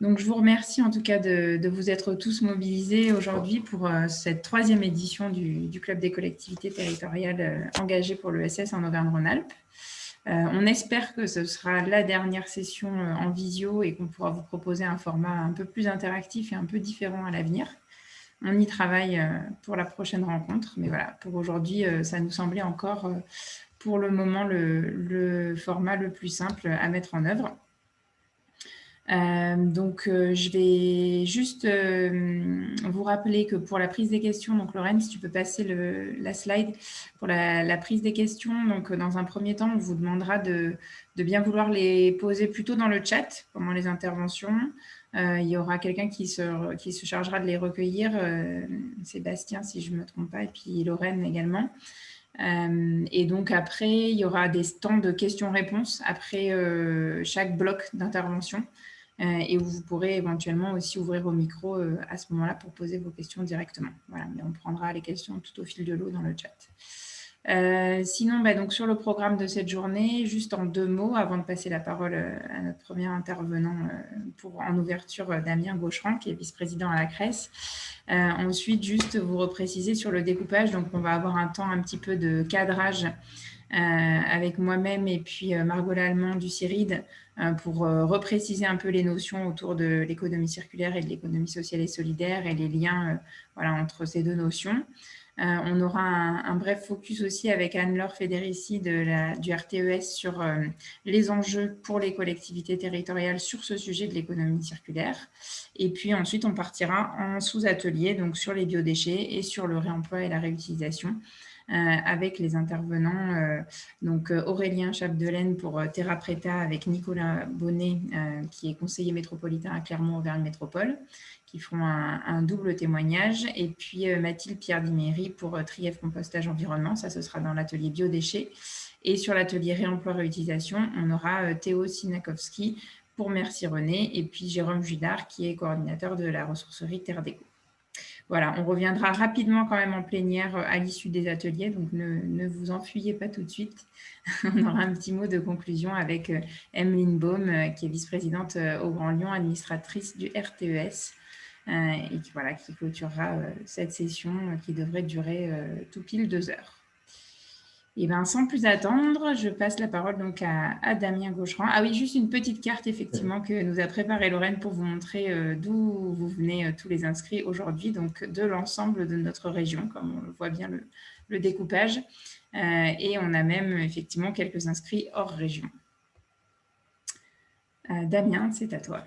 Donc, je vous remercie en tout cas de vous être tous mobilisés aujourd'hui pour cette 3e édition du Club des collectivités territoriales engagées pour l'ESS en Auvergne-Rhône-Alpes. On espère que ce sera la dernière session en visio et qu'on pourra vous proposer un format un peu plus interactif et un peu différent à l'avenir. On y travaille pour la prochaine rencontre, mais voilà, pour aujourd'hui, ça nous semblait encore pour le moment le format le plus simple à mettre en œuvre. Je vais juste vous rappeler que pour la prise des questions, donc Lorraine, si tu peux passer la slide pour la prise des questions. Donc, dans un premier temps, on vous demandera de bien vouloir les poser plutôt dans le chat pendant les interventions. Il y aura quelqu'un qui se chargera de les recueillir, Sébastien, si je ne me trompe pas, et puis Lorraine également. Et donc après, il y aura des temps de questions-réponses après chaque bloc d'intervention et où vous pourrez éventuellement aussi ouvrir vos micros à ce moment-là pour poser vos questions directement. Voilà, mais on prendra les questions tout au fil de l'eau dans le chat. Sinon, donc sur le programme de cette journée, juste en 2 mots, avant de passer la parole à notre premier intervenant en ouverture, Damien Gaucheran, qui est vice-président à la CRES. Ensuite, juste vous repréciser sur le découpage. Donc, on va avoir un temps un petit peu de cadrage avec moi-même et puis Margot Lallemand du CIRID pour repréciser un peu les notions autour de l'économie circulaire et de l'économie sociale et solidaire et les liens entre ces deux notions. On aura un bref focus aussi avec Anne-Laure Federici du RTES sur les enjeux pour les collectivités territoriales sur ce sujet de l'économie circulaire. Et puis ensuite, on partira en sous-atelier, donc sur les biodéchets et sur le réemploi et la réutilisation, avec les intervenants, Aurélien Chapdelaine pour Terra Preta avec Nicolas Bonnet, qui est conseiller métropolitain à Clermont-Auvergne Métropole, qui feront un double témoignage, et puis Mathilde Pierre-Diméry pour Trièvre Compostage Environnement, ça ce sera dans l'atelier biodéchets, et sur l'atelier réemploi-réutilisation, on aura Théo Sinakowski pour Merci René, et puis Jérôme Judard qui est coordinateur de la ressourcerie Terre Déco. Voilà, on reviendra rapidement quand même en plénière à l'issue des ateliers, donc ne vous enfuyez pas tout de suite. On aura un petit mot de conclusion avec Emeline Baum, qui est vice-présidente au Grand Lyon, administratrice du RTES, et qui clôturera cette session qui devrait durer tout pile 2 heures. Et sans plus attendre, je passe la parole donc à Damien Gaucheran. Ah oui, juste une petite carte effectivement que nous a préparée Lorraine pour vous montrer d'où vous venez tous les inscrits aujourd'hui, donc de l'ensemble de notre région, comme on le voit bien le découpage. Et on a même effectivement quelques inscrits hors région. Damien, c'est à toi.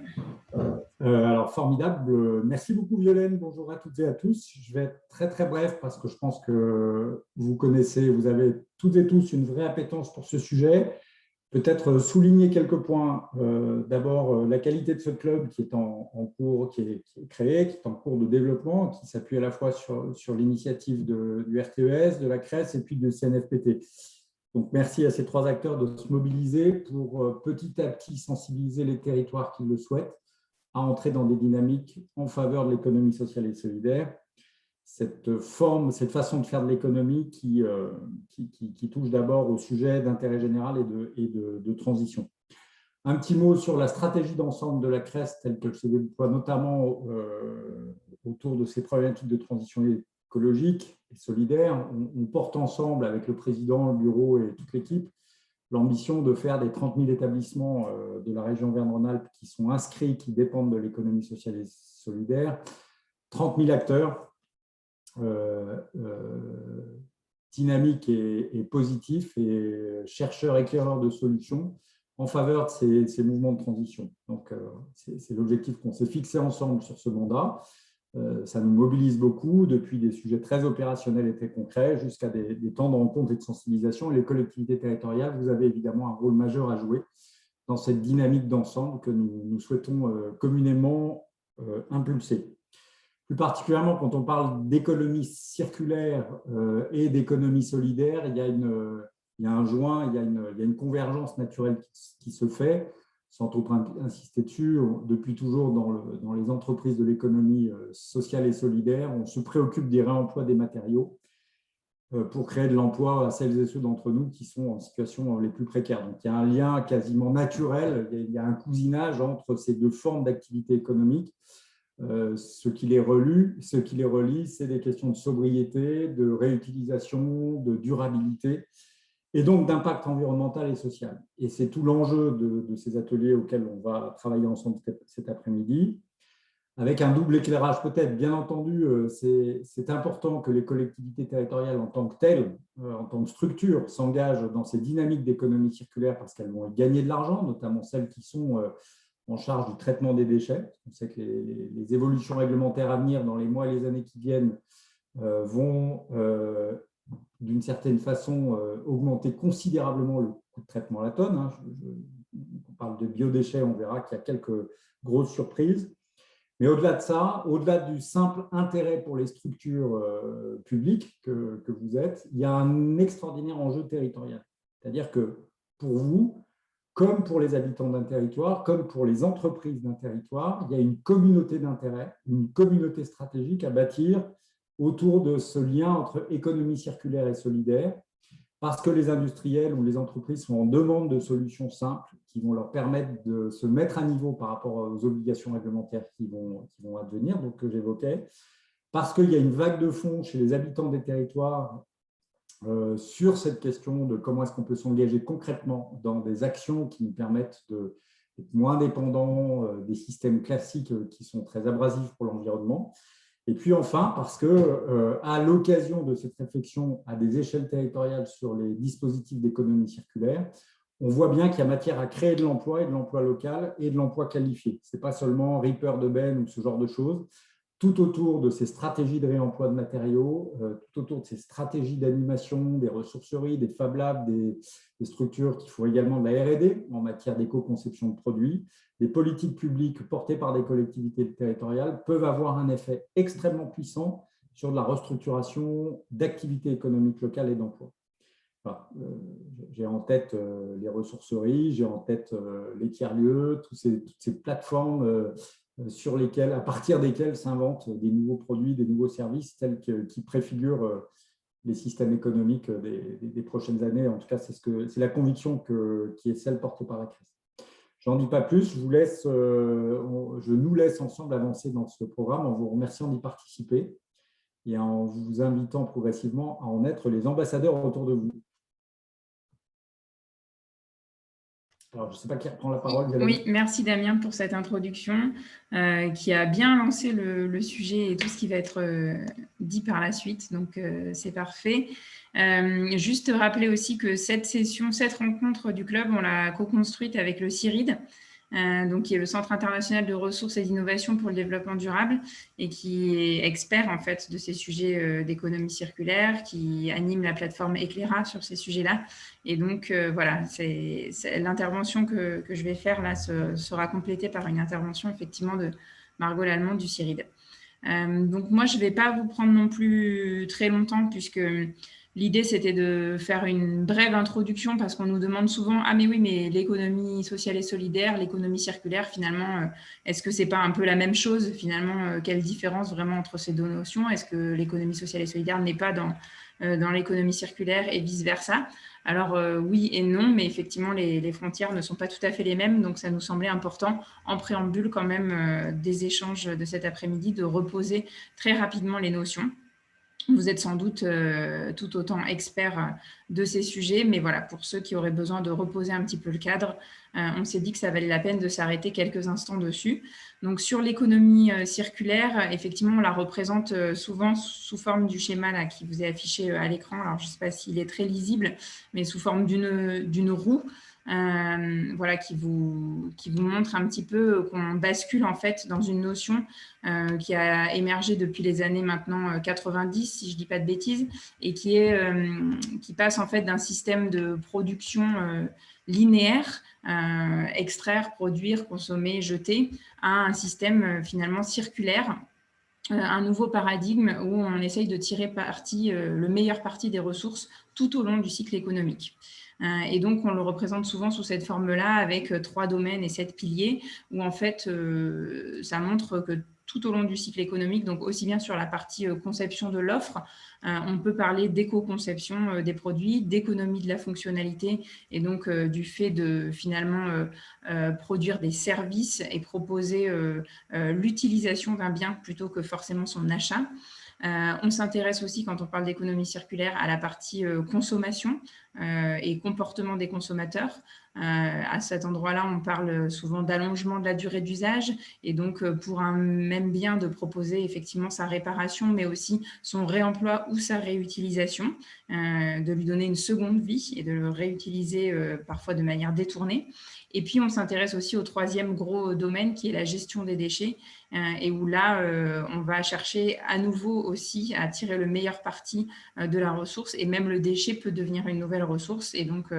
Alors, formidable. Merci beaucoup, Violaine. Bonjour à toutes et à tous. Je vais être très, très bref parce que je pense que vous connaissez, vous avez toutes et tous une vraie appétence pour ce sujet. Peut-être souligner quelques points. D'abord, la qualité de ce club qui est en cours, qui est créé, qui est en cours de développement, qui s'appuie à la fois sur l'initiative du RTES, de la CRES et puis du CNFPT. Donc, merci à ces 3 acteurs de se mobiliser pour petit à petit sensibiliser les territoires qui le souhaitent à entrer dans des dynamiques en faveur de l'économie sociale et solidaire. Cette façon de faire de l'économie qui touche d'abord au sujet d'intérêt général et de transition. Un petit mot sur la stratégie d'ensemble de la CRES telle qu'elle se déploie notamment autour de ces problématiques de transition écologique et solidaire. On porte ensemble avec le président, le bureau et toute l'équipe l'ambition de faire des 30 000 établissements de la région Auvergne-Rhône-Alpes qui sont inscrits, qui dépendent de l'économie sociale et solidaire, 30 000 acteurs dynamiques et positifs et chercheurs, éclaireurs de solutions en faveur de ces mouvements de transition. Donc, c'est l'objectif qu'on s'est fixé ensemble sur ce mandat. Ça nous mobilise beaucoup, depuis des sujets très opérationnels et très concrets jusqu'à des temps de rencontre et de sensibilisation. Et les collectivités territoriales, vous avez évidemment un rôle majeur à jouer dans cette dynamique d'ensemble que nous souhaitons communément impulser. Plus particulièrement, quand on parle d'économie circulaire et d'économie solidaire, il y a un joint, il y a une convergence naturelle qui se fait. Sans trop insister dessus, depuis toujours dans les entreprises de l'économie sociale et solidaire, on se préoccupe des réemplois des matériaux. pour créer de l'emploi à celles et ceux d'entre nous qui sont en situation les plus précaires. Donc, il y a un lien quasiment naturel, il y a un cousinage entre ces deux formes d'activité économique. Ce qui les relie, c'est des questions de sobriété, de réutilisation, de durabilité et donc d'impact environnemental et social. Et c'est tout l'enjeu de ces ateliers auxquels on va travailler ensemble cet après-midi. Avec un double éclairage peut-être, bien entendu, c'est important que les collectivités territoriales en tant que telles, en tant que structure, s'engagent dans ces dynamiques d'économie circulaire parce qu'elles vont gagner de l'argent, notamment celles qui sont en charge du traitement des déchets. On sait que les évolutions réglementaires à venir dans les mois et les années qui viennent vont, d'une certaine façon, augmenter considérablement le coût de traitement à la tonne. On parle de biodéchets, on verra qu'il y a quelques grosses surprises. Mais au-delà de ça, au-delà du simple intérêt pour les structures publiques que vous êtes, il y a un extraordinaire enjeu territorial. C'est-à-dire que pour vous, comme pour les habitants d'un territoire, comme pour les entreprises d'un territoire, il y a une communauté d'intérêt, une communauté stratégique à bâtir autour de ce lien entre économie circulaire et solidaire, parce que les industriels ou les entreprises sont en demande de solutions simples qui vont leur permettre de se mettre à niveau par rapport aux obligations réglementaires qui vont advenir, donc que j'évoquais, parce qu'il y a une vague de fonds chez les habitants des territoires sur cette question de comment est-ce qu'on peut s'engager concrètement dans des actions qui nous permettent d'être moins dépendants des systèmes classiques qui sont très abrasifs pour l'environnement. Et puis enfin, parce que à l'occasion de cette réflexion à des échelles territoriales sur les dispositifs d'économie circulaire, on voit bien qu'il y a matière à créer de l'emploi et de l'emploi local et de l'emploi qualifié. Ce n'est pas seulement Reaper de benne ou ce genre de choses. Tout autour de ces stratégies de réemploi de matériaux, tout autour de ces stratégies d'animation, des ressourceries, des Fab Labs, des structures qui font également de la R&D en matière d'éco-conception de produits, des politiques publiques portées par des collectivités territoriales peuvent avoir un effet extrêmement puissant sur de la restructuration d'activités économiques locales et d'emploi. Voilà. J'ai en tête les ressourceries, j'ai en tête les tiers-lieux, toutes ces plateformes à partir desquelles s'inventent des nouveaux produits, des nouveaux services tels qui préfigurent les systèmes économiques des prochaines années. En tout cas, c'est la conviction qui est celle portée par la crise. Je n'en dis pas plus, je nous laisse ensemble avancer dans ce programme en vous remerciant d'y participer et en vous invitant progressivement à en être les ambassadeurs autour de vous. Alors, je ne sais pas qui reprend la parole. Oui, merci Damien pour cette introduction qui a bien lancé le sujet et tout ce qui va être dit par la suite. Donc, c'est parfait. Juste rappeler aussi que cette rencontre du club, on l'a co-construite avec le CIRID, donc qui est le Centre international de ressources et d'innovation pour le développement durable et qui est expert en fait de ces sujets d'économie circulaire, qui anime la plateforme Éclaira sur ces sujets-là. Et donc voilà, c'est l'intervention que je vais faire là sera complétée par une intervention effectivement de Margot Lallemand du CIRID. Donc moi, je ne vais pas vous prendre non plus très longtemps puisque l'idée, c'était de faire une brève introduction parce qu'on nous demande souvent « Ah mais oui, mais l'économie sociale et solidaire, l'économie circulaire, finalement, est-ce que ce n'est pas un peu la même chose? Finalement, quelle différence vraiment entre ces deux notions? Est-ce que l'économie sociale et solidaire n'est pas dans l'économie circulaire et vice-versa ?» Alors oui et non, mais effectivement, les frontières ne sont pas tout à fait les mêmes, donc ça nous semblait important, en préambule quand même des échanges de cet après-midi, de reposer très rapidement les notions. Vous êtes sans doute tout autant expert de ces sujets, mais voilà, pour ceux qui auraient besoin de reposer un petit peu le cadre, on s'est dit que ça valait la peine de s'arrêter quelques instants dessus. Donc, sur l'économie circulaire, effectivement, on la représente souvent sous forme du schéma là, qui vous est affiché à l'écran. Alors, je ne sais pas s'il est très lisible, mais sous forme d'une roue. Voilà, qui vous montre un petit peu qu'on bascule en fait dans une notion qui a émergé depuis les années maintenant 90, si je ne dis pas de bêtises, et qui passe en fait d'un système de production linéaire, extraire, produire, consommer, jeter, à un système finalement circulaire, un nouveau paradigme où on essaye de tirer le meilleur parti des ressources tout au long du cycle économique. Et donc, on le représente souvent sous cette forme-là avec 3 domaines et 7 piliers où en fait, ça montre que tout au long du cycle économique, donc aussi bien sur la partie conception de l'offre, on peut parler d'éco-conception des produits, d'économie de la fonctionnalité et donc du fait de finalement produire des services et proposer l'utilisation d'un bien plutôt que forcément son achat. On s'intéresse aussi, quand on parle d'économie circulaire, à la partie consommation et comportement des consommateurs. À cet endroit-là, on parle souvent d'allongement de la durée d'usage et donc pour un même bien de proposer effectivement sa réparation, mais aussi son réemploi ou sa réutilisation, de lui donner une seconde vie et de le réutiliser parfois de manière détournée. Et puis, on s'intéresse aussi au troisième gros domaine qui est la gestion des déchets et où là, on va chercher à nouveau aussi à tirer le meilleur parti de la ressource et même le déchet peut devenir une nouvelle ressource. Et donc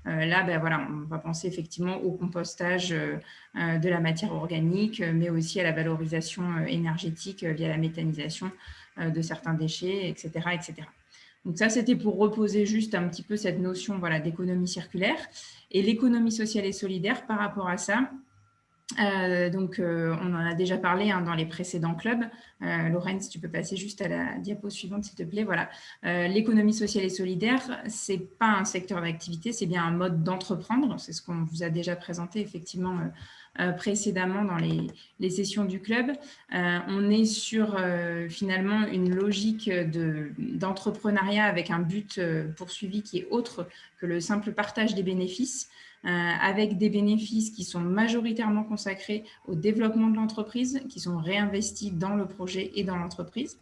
là, ben voilà, on va penser effectivement au compostage de la matière organique, mais aussi à la valorisation énergétique via la méthanisation de certains déchets, etc., etc. Donc ça, c'était pour reposer juste un petit peu cette notion voilà, d'économie circulaire. Et l'économie sociale et solidaire par rapport à ça, on en a déjà parlé dans les précédents clubs. Lorraine, si tu peux passer juste à la diapo suivante, s'il te plaît. Voilà. L'économie sociale et solidaire, ce n'est pas un secteur d'activité, c'est bien un mode d'entreprendre. C'est ce qu'on vous a déjà présenté effectivement précédemment dans les sessions du club. On est sur finalement une logique d'entrepreneuriat avec un but poursuivi qui est autre que le simple partage des bénéfices. Avec des bénéfices qui sont majoritairement consacrés au développement de l'entreprise, qui sont réinvestis dans le projet et dans l'entreprise.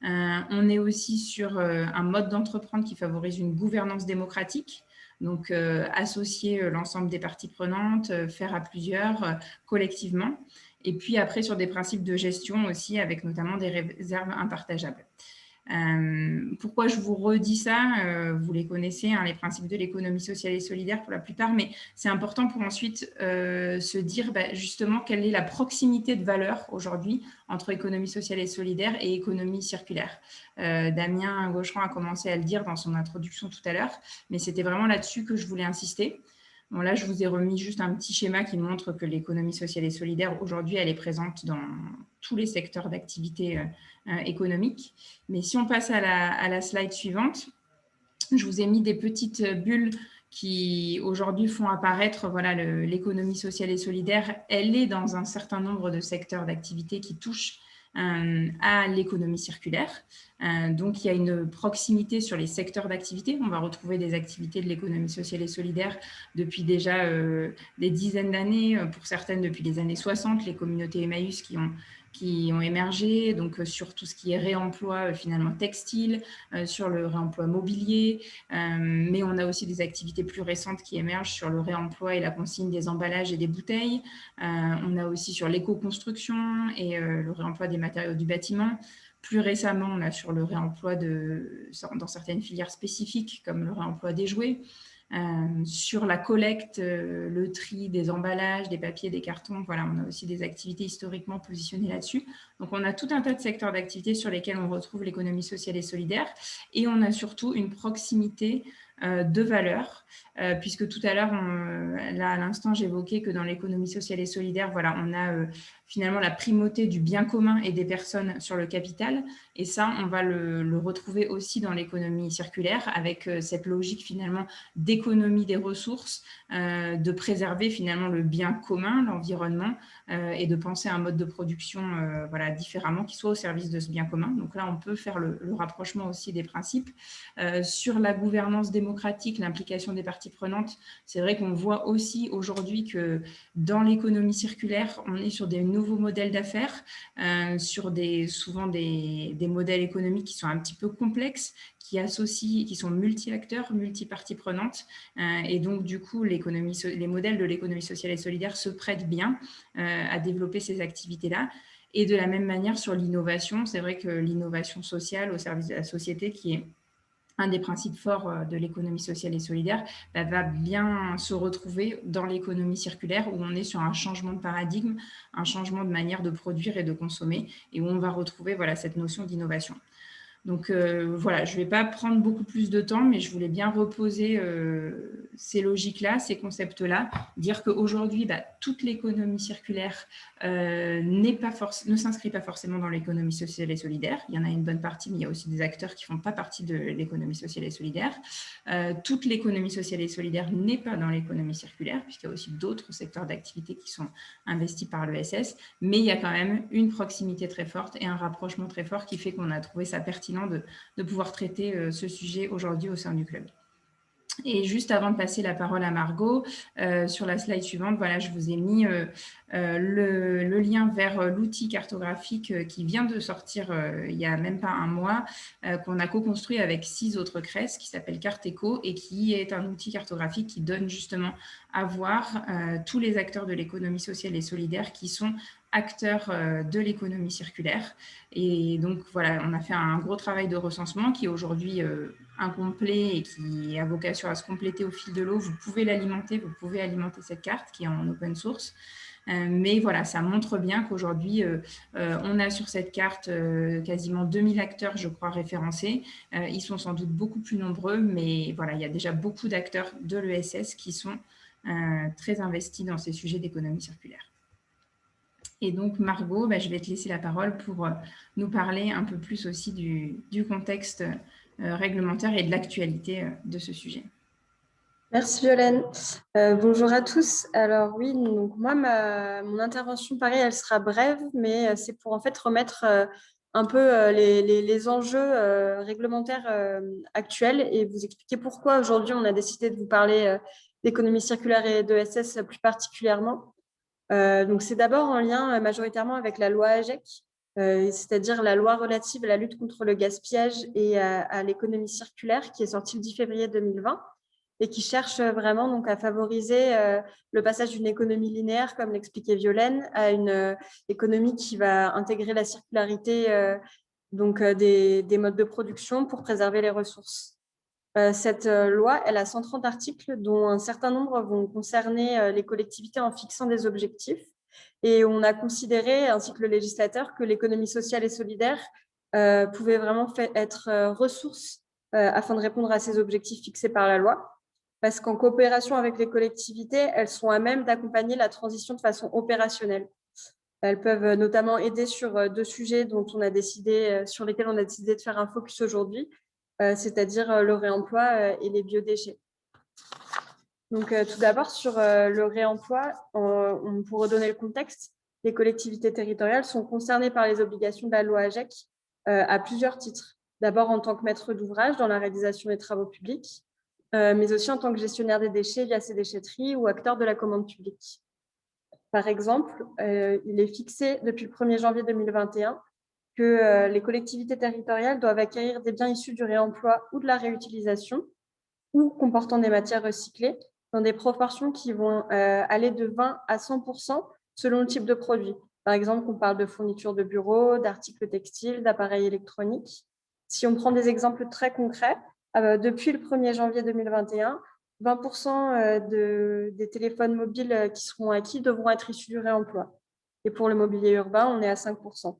On est aussi sur un mode d'entreprendre qui favorise une gouvernance démocratique, donc associer l'ensemble des parties prenantes, faire à plusieurs, collectivement. Et puis après, sur des principes de gestion aussi, avec notamment des réserves impartageables. Pourquoi je vous redis ça, vous les connaissez, les principes de l'économie sociale et solidaire pour la plupart, mais c'est important pour ensuite se dire justement quelle est la proximité de valeur aujourd'hui entre économie sociale et solidaire et économie circulaire. Damien Gaucheron a commencé à le dire dans son introduction tout à l'heure, mais c'était vraiment là-dessus que je voulais insister. Bon, là, je vous ai remis juste un petit schéma qui montre que l'économie sociale et solidaire, aujourd'hui, elle est présente dans tous les secteurs d'activité économique. Mais si on passe à la slide suivante, je vous ai mis des petites bulles qui, aujourd'hui, font apparaître voilà, l'économie sociale et solidaire. Elle est dans un certain nombre de secteurs d'activité qui touchent à l'économie circulaire. Donc, il y a une proximité sur les secteurs d'activité. On va retrouver des activités de l'économie sociale et solidaire depuis déjà des dizaines d'années, pour certaines depuis les années 60, les communautés Emmaüs qui ont émergé, donc sur tout ce qui est réemploi finalement textile, sur le réemploi mobilier, mais on a aussi des activités plus récentes qui émergent sur le réemploi et la consigne des emballages et des bouteilles. On a aussi sur l'éco-construction et le réemploi des matériaux du bâtiment. Plus récemment, on a sur le réemploi dans certaines filières spécifiques, comme le réemploi des jouets. Sur la collecte, le tri des emballages, des papiers, des cartons, voilà, on a aussi des activités historiquement positionnées là-dessus. Donc, on a tout un tas de secteurs d'activité sur lesquels on retrouve l'économie sociale et solidaire et on a surtout une proximité de valeurs, puisque tout à l'heure, là à l'instant, j'évoquais que dans l'économie sociale et solidaire, voilà, on a finalement la primauté du bien commun et des personnes sur le capital. Et ça, on va le retrouver aussi dans l'économie circulaire avec cette logique finalement d'économie des ressources, de préserver finalement le bien commun, l'environnement, et de penser à un mode de production voilà, différemment qui soit au service de ce bien commun. Donc là, on peut faire le rapprochement aussi des principes. Sur la gouvernance démocratique, l'implication des parties prenantes, c'est vrai qu'on voit aussi aujourd'hui que dans l'économie circulaire, on est sur des nouveaux modèles d'affaires, sur souvent des modèles économiques qui sont un petit peu complexes, qui sont multi-acteurs, multi-parties prenantes. Et donc, du coup, les modèles de l'économie sociale et solidaire se prêtent bien à développer ces activités-là. Et de la même manière, sur l'innovation, c'est vrai que l'innovation sociale au service de la société, qui est un des principes forts de l'économie sociale et solidaire, va bien se retrouver dans l'économie circulaire où on est sur un changement de paradigme, un changement de manière de produire et de consommer et où on va retrouver voilà, cette notion d'innovation. Donc, voilà, je ne vais pas prendre beaucoup plus de temps, mais je voulais bien reposer ces logiques-là, ces concepts-là, dire qu'aujourd'hui, toute l'économie circulaire ne s'inscrit pas forcément dans l'économie sociale et solidaire. Il y en a une bonne partie, mais il y a aussi des acteurs qui ne font pas partie de l'économie sociale et solidaire. Toute l'économie sociale et solidaire n'est pas dans l'économie circulaire, puisqu'il y a aussi d'autres secteurs d'activité qui sont investis par l'ESS, mais il y a quand même une proximité très forte et un rapprochement très fort qui fait qu'on a trouvé ça pertinent de pouvoir traiter ce sujet aujourd'hui au sein du club. Et juste avant de passer la parole à Margot, sur la slide suivante, voilà, je vous ai mis le lien vers l'outil cartographique qui vient de sortir il n'y a même pas un mois, qu'on a co-construit avec 6 autres CRES, qui s'appelle Carteco et qui est un outil cartographique qui donne justement à voir tous les acteurs de l'économie sociale et solidaire qui sont acteurs de l'économie circulaire. Et donc, voilà, on a fait un gros travail de recensement qui est aujourd'hui incomplet et qui a vocation à se compléter au fil de l'eau. Vous pouvez l'alimenter, vous pouvez alimenter cette carte qui est en open source. Mais voilà, ça montre bien qu'aujourd'hui, on a sur cette carte quasiment 2000 acteurs, je crois, référencés. Ils sont sans doute beaucoup plus nombreux, mais voilà, il y a déjà beaucoup d'acteurs de l'ESS qui sont très investis dans ces sujets d'économie circulaire. Et donc, Margot, je vais te laisser la parole pour nous parler un peu plus aussi du contexte réglementaire et de l'actualité de ce sujet. Merci Violaine. Bonjour à tous. Alors oui, donc moi, mon intervention, pareil, elle sera brève, mais c'est pour en fait remettre un peu les enjeux réglementaires actuels et vous expliquer pourquoi aujourd'hui on a décidé de vous parler d'économie circulaire et d'ESS plus particulièrement. Donc c'est d'abord en lien majoritairement avec la loi AGEC, c'est-à-dire la loi relative à la lutte contre le gaspillage et à l'économie circulaire qui est sortie le 10 février 2020 et qui cherche vraiment donc, à favoriser le passage d'une économie linéaire, comme l'expliquait Violaine, à une économie qui va intégrer la circularité des modes de production pour préserver les ressources. Cette loi, elle a 130 articles, dont un certain nombre vont concerner les collectivités en fixant des objectifs. Et on a considéré, ainsi que le législateur, que l'économie sociale et solidaire pouvait vraiment être ressource afin de répondre à ces objectifs fixés par la loi. Parce qu'en coopération avec les collectivités, elles sont à même d'accompagner la transition de façon opérationnelle. Elles peuvent notamment aider sur 2 sujets sur lesquels on a décidé de faire un focus aujourd'hui, c'est-à-dire le réemploi et les biodéchets. Donc, tout d'abord, sur le réemploi, pour redonner le contexte, les collectivités territoriales sont concernées par les obligations de la loi AGEC à plusieurs titres. D'abord, en tant que maître d'ouvrage dans la réalisation des travaux publics, mais aussi en tant que gestionnaire des déchets via ces déchetteries ou acteur de la commande publique. Par exemple, il est fixé depuis le 1er janvier 2021 que les collectivités territoriales doivent acquérir des biens issus du réemploi ou de la réutilisation ou comportant des matières recyclées dans des proportions qui vont aller de 20 à 100% selon le type de produit. Par exemple, on parle de fournitures de bureaux, d'articles textiles, d'appareils électroniques. Si on prend des exemples très concrets, depuis le 1er janvier 2021, 20% des téléphones mobiles qui seront acquis devront être issus du réemploi. Et pour le mobilier urbain, on est à 5%.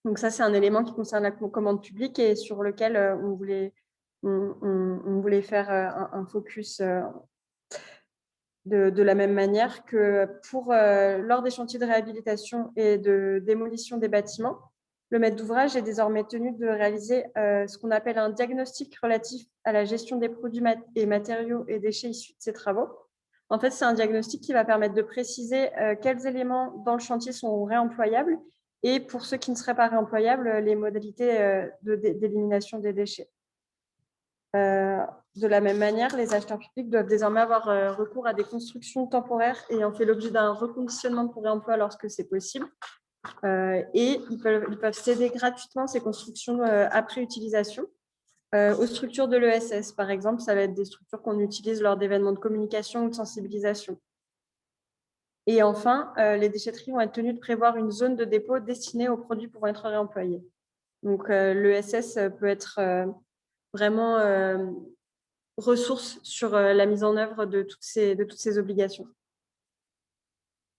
Donc ça, c'est un élément qui concerne la commande publique et sur lequel on voulait faire un focus de la même manière que lors des chantiers de réhabilitation et de démolition des bâtiments, le maître d'ouvrage est désormais tenu de réaliser ce qu'on appelle un diagnostic relatif à la gestion des produits et matériaux et déchets issus de ces travaux. En fait, c'est un diagnostic qui va permettre de préciser quels éléments dans le chantier sont réemployables et pour ceux qui ne seraient pas réemployables, les modalités d'élimination des déchets. De la même manière, les acheteurs publics doivent désormais avoir recours à des constructions temporaires ayant fait l'objet d'un reconditionnement pour réemploi lorsque c'est possible. Et ils peuvent céder gratuitement ces constructions après utilisation aux structures de l'ESS. Par exemple, ça va être des structures qu'on utilise lors d'événements de communication ou de sensibilisation. Et enfin, les déchetteries vont être tenues de prévoir une zone de dépôt destinée aux produits pouvant être réemployés. Donc, l'ESS peut être vraiment ressource sur la mise en œuvre de toutes ces obligations.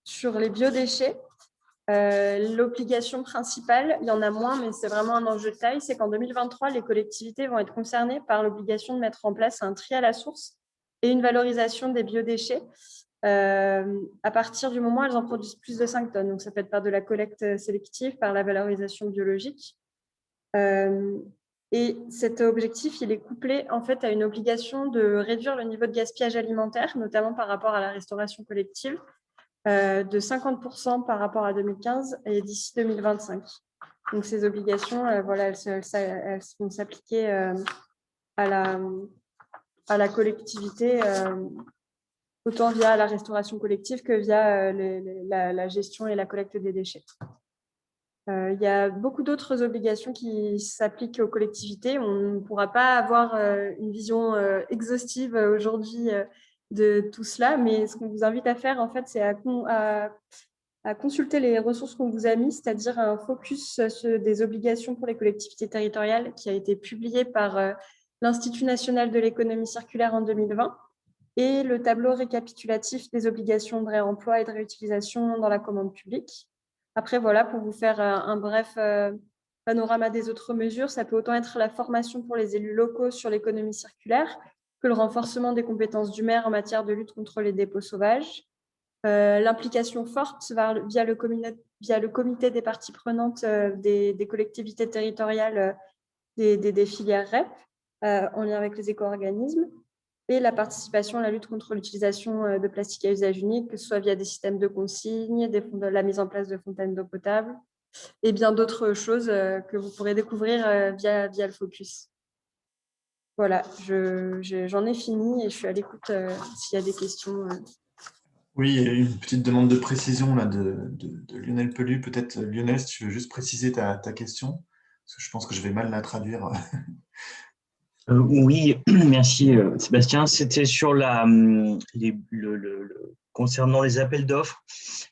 Sur les biodéchets, L'obligation principale, il y en a moins, mais c'est vraiment un enjeu de taille, c'est qu'en 2023, les collectivités vont être concernées par l'obligation de mettre en place un tri à la source et une valorisation des biodéchets à partir du moment où elles en produisent plus de 5 tonnes. Donc, ça peut être par de la collecte sélective, par la valorisation biologique. Et cet objectif, il est couplé en fait à une obligation de réduire le niveau de gaspillage alimentaire, notamment par rapport à la restauration collective, de 50% par rapport à 2015 et d'ici 2025. Donc, ces obligations, voilà, elles vont s'appliquer à la collectivité, autant via la restauration collective que via la gestion et la collecte des déchets. Il y a beaucoup d'autres obligations qui s'appliquent aux collectivités. On ne pourra pas avoir une vision exhaustive aujourd'hui de tout cela, mais ce qu'on vous invite à faire, en fait, c'est à consulter les ressources qu'on vous a mises, c'est-à-dire un focus des obligations pour les collectivités territoriales qui a été publié par l'Institut national de l'économie circulaire en 2020 et le tableau récapitulatif des obligations de réemploi et de réutilisation dans la commande publique. Après, voilà, pour vous faire un bref panorama des autres mesures, ça peut autant être la formation pour les élus locaux sur l'économie circulaire que le renforcement des compétences du maire en matière de lutte contre les dépôts sauvages, l'implication forte via le comité des parties prenantes des collectivités territoriales des filières REP en lien avec les éco-organismes, et la participation à la lutte contre l'utilisation de plastique à usage unique, que ce soit via des systèmes de consignes, la mise en place de fontaines d'eau potable, et bien d'autres choses que vous pourrez découvrir via le focus. Voilà, j'en ai fini et je suis à l'écoute s'il y a des questions. Oui, il y a une petite demande de précision là, de Lionel Pelu. Peut-être, Lionel, si tu veux juste préciser ta question, parce que je pense que je vais mal la traduire. Oui, merci Sébastien. C'était sur concernant les appels d'offres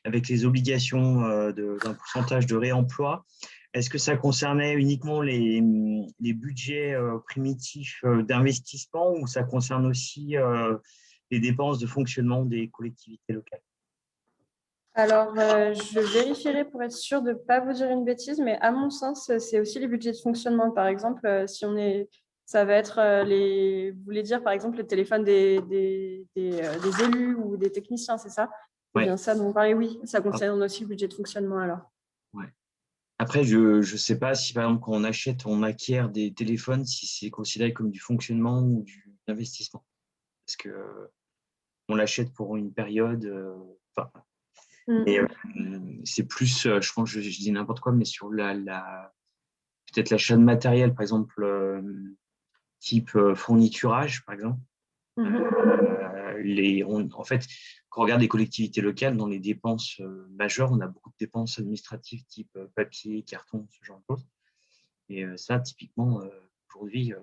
avec les obligations d'un pourcentage de réemploi. Est-ce que ça concernait uniquement les budgets primitifs d'investissement ou ça concerne aussi les dépenses de fonctionnement des collectivités locales? Alors, je vérifierai pour être sûre de ne pas vous dire une bêtise, mais à mon sens, c'est aussi les budgets de fonctionnement. Par exemple, ça va être vous voulez dire par exemple les téléphones des élus ou des techniciens, c'est ça? Ouais. Bien ça dont vous parlez, oui, ça concerne aussi le budget de fonctionnement alors. Ouais. Après, je ne sais pas si par exemple quand on acquiert des téléphones, si c'est considéré comme du fonctionnement ou du investissement. Parce que on l'achète pour une période. Et c'est plus, je pense, je dis n'importe quoi, mais sur peut-être l'achat de matériel, par exemple, type fourniturage, par exemple. En fait, quand on regarde les collectivités locales, dans les dépenses majeures, on a beaucoup de dépenses administratives type papier, carton, ce genre de choses. Et ça, typiquement, aujourd'hui,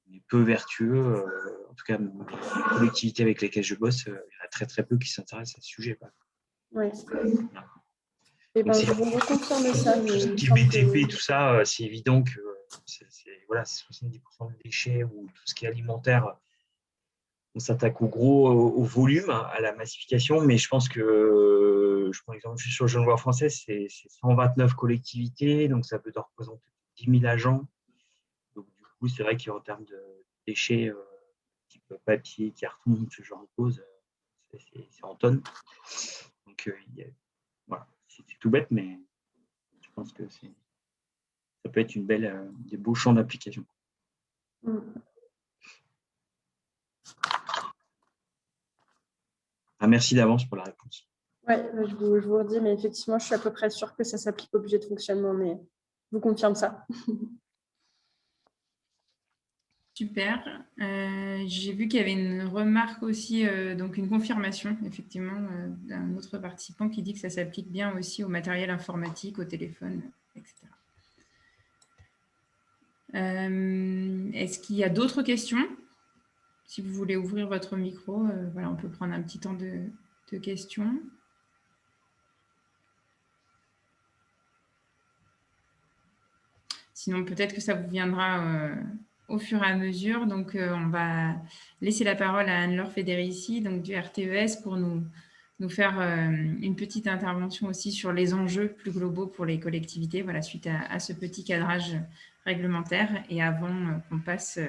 on est peu vertueux. En tout cas, les collectivités avec lesquelles je bosse, il y en a très très peu qui s'intéressent à ce sujet. Oui. Et ben, je vous reconfirme ça. Tout ce qui est BTP, tout ça, c'est évident que c'est 70% de déchets ou tout ce qui est alimentaire. On s'attaque au volume, à la massification, mais je pense que, je prends l'exemple juste sur le Genevois français, c'est 129 collectivités, donc ça peut représenter 10 000 agents. Donc du coup, c'est vrai qu'en termes de déchets, type papier, carton, ce genre de choses, c'est en tonnes. Donc voilà, c'est tout bête, mais je pense que ça peut être des beaux champs d'application. Merci d'avance pour la réponse. Oui, je vous redis, mais effectivement, je suis à peu près sûre que ça s'applique au budget de fonctionnement, mais je vous confirme ça. Super. J'ai vu qu'il y avait une remarque aussi, donc une confirmation, effectivement, d'un autre participant qui dit que ça s'applique bien aussi au matériel informatique, au téléphone, etc. Est-ce qu'il y a d'autres questions? Si vous voulez ouvrir votre micro, voilà, on peut prendre un petit temps de questions. Sinon, peut-être que ça vous viendra au fur et à mesure. Donc, on va laisser la parole à Anne-Laure Federici, donc du RTES, pour nous nous faire une petite intervention aussi sur les enjeux plus globaux pour les collectivités, voilà, suite à ce petit cadrage réglementaire et avant qu'on passe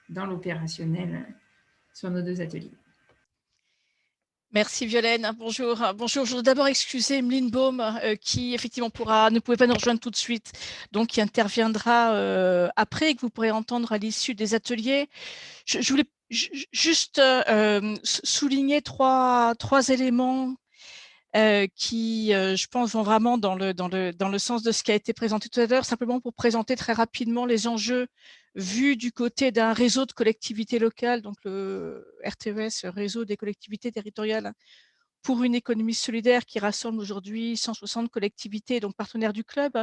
dans l'opérationnel sur nos 2 ateliers. Merci Violaine. Bonjour. Bonjour. Je voudrais d'abord excuser Emeline Baume qui effectivement ne pouvait pas nous rejoindre tout de suite, donc qui interviendra après et que vous pourrez entendre à l'issue des ateliers. Je voulais juste souligner trois éléments qui, je pense, vont vraiment dans le sens de ce qui a été présenté tout à l'heure, simplement pour présenter très rapidement les enjeux vus du côté d'un réseau de collectivités locales, donc le RTES, Réseau des collectivités territoriales pour une économie solidaire, qui rassemble aujourd'hui 160 collectivités, donc partenaires du club.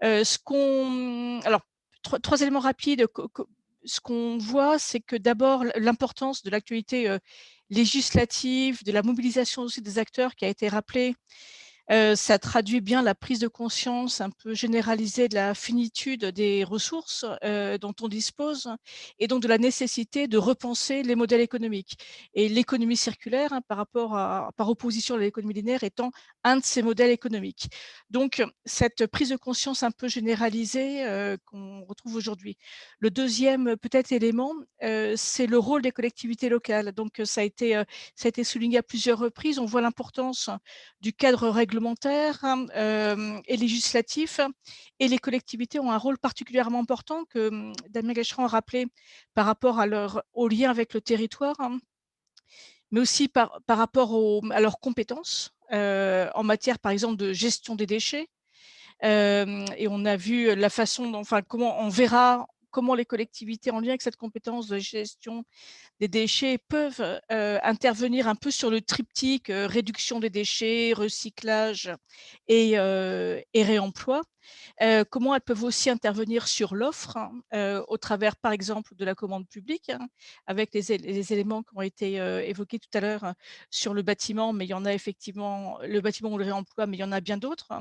Alors, trois éléments rapides. Ce qu'on voit, c'est que d'abord, l'importance de l'actualité législative, de la mobilisation aussi des acteurs qui a été rappelée. Ça traduit bien la prise de conscience un peu généralisée de la finitude des ressources dont on dispose et donc de la nécessité de repenser les modèles économiques. Et l'économie circulaire, par opposition à l'économie linéaire, étant un de ces modèles économiques. Donc, cette prise de conscience un peu généralisée qu'on retrouve aujourd'hui. Le deuxième peut-être élément, c'est le rôle des collectivités locales. Donc, ça a été souligné à plusieurs reprises. On voit l'importance du cadre réglementaire et législatif, et les collectivités ont un rôle particulièrement important que Damien Gacheran a rappelé par rapport au lien avec le territoire, mais aussi par rapport à leurs compétences en matière, par exemple, de gestion des déchets. Et on a vu la façon dont, comment on verra comment les collectivités en lien avec cette compétence de gestion des déchets peuvent intervenir un peu sur le triptyque réduction des déchets, recyclage et réemploi. Comment elles peuvent aussi intervenir sur l'offre au travers, par exemple, de la commande publique, avec les éléments qui ont été évoqués tout à l'heure sur le bâtiment, mais il y en a effectivement, le bâtiment ou le réemploi, mais il y en a bien d'autres.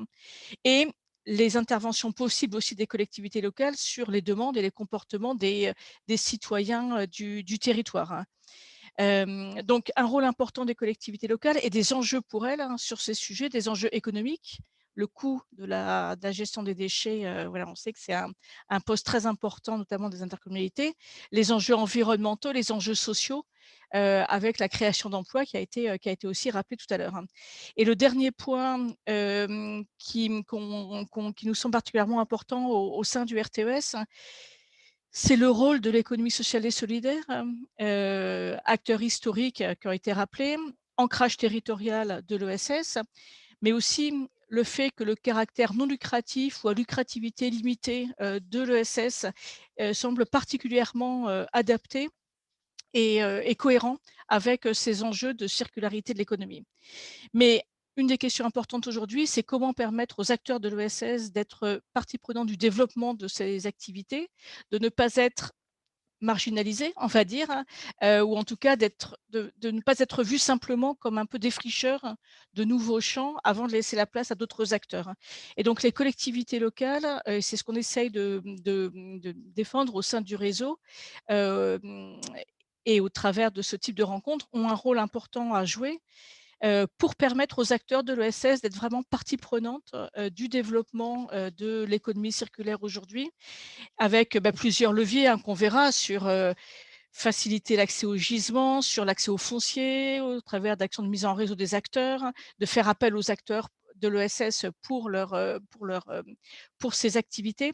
Et les interventions possibles aussi des collectivités locales sur les demandes et les comportements des citoyens du territoire. Donc, un rôle important des collectivités locales et des enjeux pour elles sur ces sujets, des enjeux économiques. Le coût de la gestion des déchets, voilà, on sait que c'est un poste très important, notamment des intercommunalités. Les enjeux environnementaux, les enjeux sociaux, avec la création d'emplois qui a été aussi rappelé tout à l'heure. Et le dernier point qui nous semble particulièrement important au sein du RTES, c'est le rôle de l'économie sociale et solidaire, acteur historique qui a été rappelé, ancrage territorial de l'ESS, mais aussi le fait que le caractère non lucratif ou à lucrativité limitée de l'ESS semble particulièrement adapté et cohérent avec ces enjeux de circularité de l'économie. Mais une des questions importantes aujourd'hui, c'est comment permettre aux acteurs de l'ESS d'être partie prenante du développement de ces activités, de ne pas être marginalisés, on va dire, ou en tout cas de ne pas être vus simplement comme un peu défricheurs de nouveaux champs avant de laisser la place à d'autres acteurs. Et donc les collectivités locales, c'est ce qu'on essaye de défendre au sein du réseau, et au travers de ce type de rencontres, ont un rôle important à jouer pour permettre aux acteurs de l'ESS d'être vraiment partie prenante du développement de l'économie circulaire aujourd'hui, avec plusieurs leviers qu'on verra sur faciliter l'accès au gisement, sur l'accès au foncier, au travers d'actions de mise en réseau des acteurs, de faire appel aux acteurs de l'ESS pour ces activités,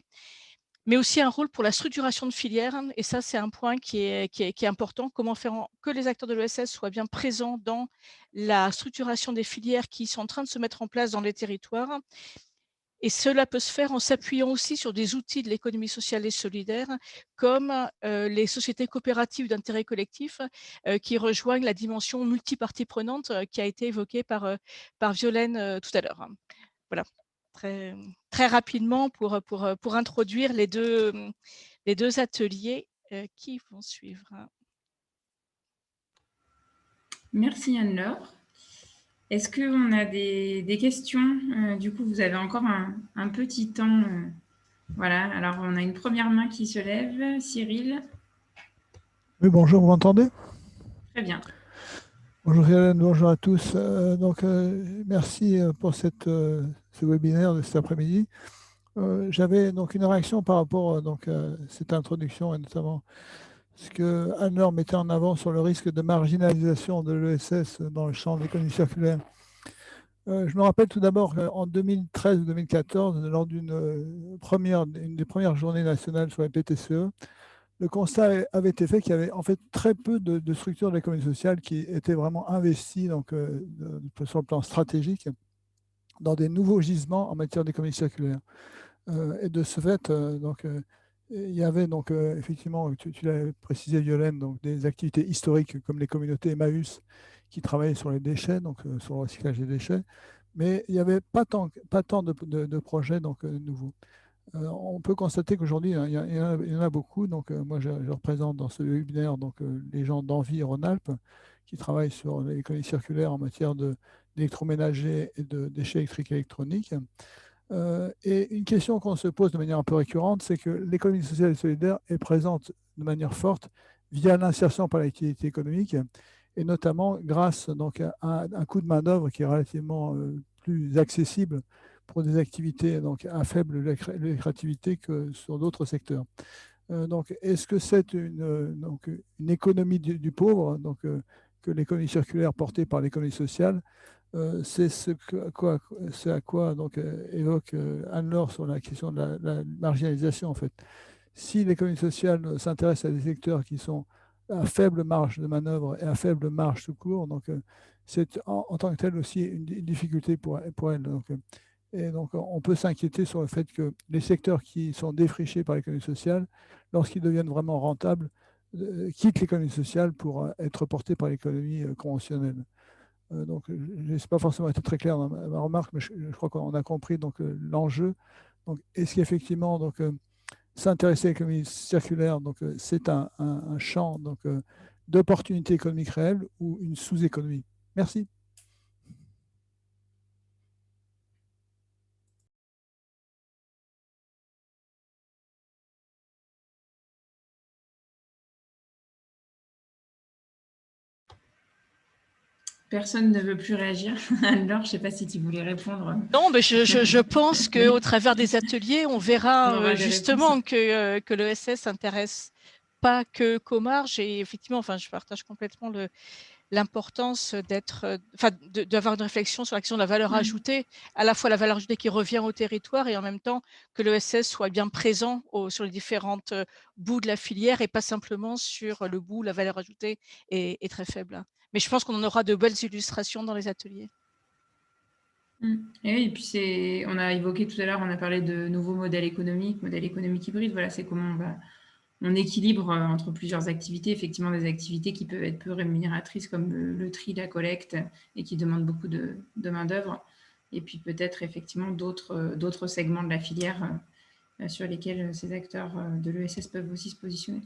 mais aussi un rôle pour la structuration de filières. Et ça, c'est un point qui est important. Comment faire que les acteurs de l'ESS soient bien présents dans la structuration des filières qui sont en train de se mettre en place dans les territoires. Et cela peut se faire en s'appuyant aussi sur des outils de l'économie sociale et solidaire, comme les sociétés coopératives d'intérêt collectif, qui rejoignent la dimension multipartie prenante qui a été évoquée par Violaine tout à l'heure. Voilà, très rapidement pour introduire les deux ateliers qui vont suivre. Merci Anne-Laure. Est-ce qu'on a des questions? Du coup, vous avez encore un petit temps. Voilà, alors on a une première main qui se lève. Cyril? Oui, bonjour, vous m'entendez? Très bien. Bonjour Hélène, bonjour à tous. Merci pour ce webinaire de cet après-midi. J'avais donc une réaction par rapport à cette introduction et notamment ce que Anne-Laure mettait en avant sur le risque de marginalisation de l'ESS dans le champ de l'économie circulaire. Je me rappelle tout d'abord qu'en 2013 ou 2014, lors une des premières journées nationales sur les PTCE, le constat avait été fait qu'il y avait en fait très peu de structures de l'économie sociale qui étaient vraiment investies sur le plan stratégique dans des nouveaux gisements en matière d'économie circulaire. Et de ce fait, il y avait effectivement, tu l'as précisé Violaine, donc des activités historiques comme les communautés Emmaüs qui travaillaient sur les déchets, sur le recyclage des déchets, mais il n'y avait pas tant de projets nouveaux. On peut constater qu'aujourd'hui, il y en a beaucoup. Moi, je représente dans ce webinaire les gens d'Envie Rhône-Alpes qui travaillent sur l'économie circulaire en matière d'électroménager et de déchets électriques et électroniques. Et une question qu'on se pose de manière un peu récurrente, c'est que l'économie sociale et solidaire est présente de manière forte via l'insertion par l'activité économique et notamment grâce à un coût de main-d'œuvre qui est relativement plus accessible pour des activités à faible lucrativité que sur d'autres secteurs. Est-ce que c'est une économie du pauvre, que l'économie circulaire portée par l'économie sociale, c'est ce à quoi évoque Anne-Laure sur la question de la marginalisation en fait. Si l'économie sociale s'intéresse à des secteurs qui sont à faible marge de manœuvre et à faible marge tout court, c'est en tant que tel aussi une difficulté pour elle. On peut s'inquiéter sur le fait que les secteurs qui sont défrichés par l'économie sociale, lorsqu'ils deviennent vraiment rentables, quittent l'économie sociale pour être portés par l'économie conventionnelle. Je n'ai pas forcément été très clair dans ma remarque, mais je crois qu'on a compris l'enjeu. Est-ce qu'effectivement, s'intéresser à l'économie circulaire, c'est un champ d'opportunités économiques réelles ou une sous-économie? Merci. Personne ne veut plus réagir. Alors, je ne sais pas si tu voulais répondre. Non, mais je pense qu'au travers des ateliers, on verra justement que l'ESS s'intéresse pas qu'aux marges. Et effectivement, je partage complètement l'importance d'avoir une réflexion sur la question de la valeur ajoutée, à la fois la valeur ajoutée qui revient au territoire et en même temps que l'ESS soit bien présent sur les différentes bouts de la filière et pas simplement sur le bout où la valeur ajoutée est très faible. Mais je pense qu'on en aura de belles illustrations dans les ateliers. Et puis on a évoqué tout à l'heure, on a parlé de nouveaux modèles économiques hybrides. Voilà, c'est comment on équilibre entre plusieurs activités, effectivement des activités qui peuvent être peu rémunératrices comme le tri, la collecte et qui demandent beaucoup de main-d'œuvre. Et puis peut-être effectivement d'autres segments de la filière sur lesquels ces acteurs de l'ESS peuvent aussi se positionner.